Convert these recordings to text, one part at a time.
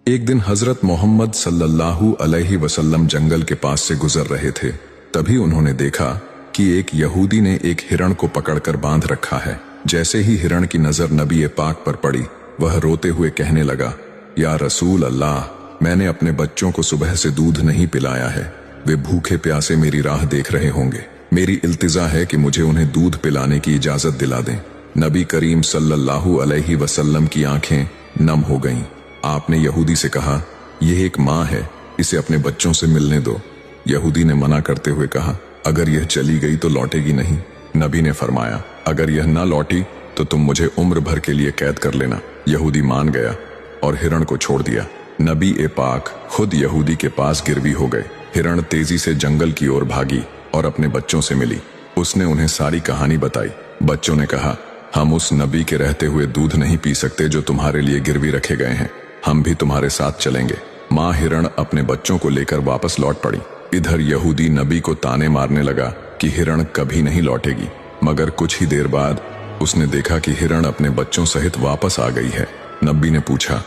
एक दिन हजरत मोहम्मद सल्लल्लाहु अलैहि वसल्लम जंगल के पास से गुजर रहे थे। तभी उन्होंने देखा कि एक यहूदी ने एक हिरण को पकड़कर बांध रखा है। जैसे ही हिरण की नजर नबी पाक पर पड़ी, वह रोते हुए कहने लगा, या रसूल अल्लाह, मैंने अपने बच्चों को सुबह से दूध नहीं पिलाया है। वे भूखे प्यासे मेरी राह देख रहे होंगे। मेरी इल्तिजा है कि मुझे उन्हें दूध पिलाने की इजाजत दिला दें। नबी करीम सल्लल्लाहु अलैहि वसल्लम की आंखें नम हो गईं। आपने यहूदी से कहा, यह एक माँ है, इसे अपने बच्चों से मिलने दो। यहूदी ने मना करते हुए कहा, अगर यह चली गई तो लौटेगी नहीं। नबी ने फरमाया, अगर यह ना लौटी तो तुम मुझे उम्र भर के लिए कैद कर लेना। यहूदी मान गया और हिरण को छोड़ दिया। नबी पाक खुद यहूदी के पास गिरवी हो गए। हिरण तेजी से जंगल की ओर भागी और अपने बच्चों से मिली। उसने उन्हें सारी कहानी बताई। बच्चों ने कहा, हम उस नबी के रहते हुए दूध नहीं पी सकते जो तुम्हारे लिए गिरवी रखे गए हैं। हम भी तुम्हारे साथ चलेंगे। माँ हिरण अपने बच्चों को लेकर वापस लौट पड़ी। इधर यहूदी नबी को ताने मारने लगा कि हिरण कभी नहीं लौटेगी। मगर कुछ ही देर बाद उसने देखा कि हिरण अपने बच्चों सहित वापस आ गई है। नबी ने पूछा,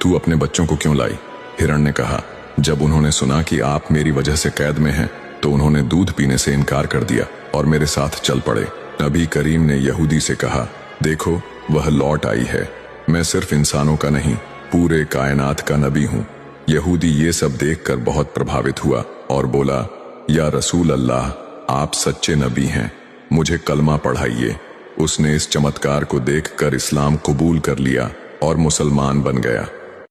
तू अपने बच्चों को क्यों लाई? हिरण ने कहा, जब उन्होंने सुना कि आप मेरी वजह से कैद में हैं, तो उन्होंने दूध पीने से इनकार कर दिया और मेरे साथ चल पड़े। नबी करीम ने यहूदी से कहा, देखो, वह लौट आई है। मैं सिर्फ इंसानों का नहीं, पूरे कायनात का नबी हूँ। यहूदी ये सब देखकर बहुत प्रभावित हुआ और बोला, या रसूल अल्लाह, आप सच्चे नबी हैं, मुझे कलमा पढ़ाइए। उसने इस चमत्कार को देखकर इस्लाम कबूल कर लिया और मुसलमान बन गया।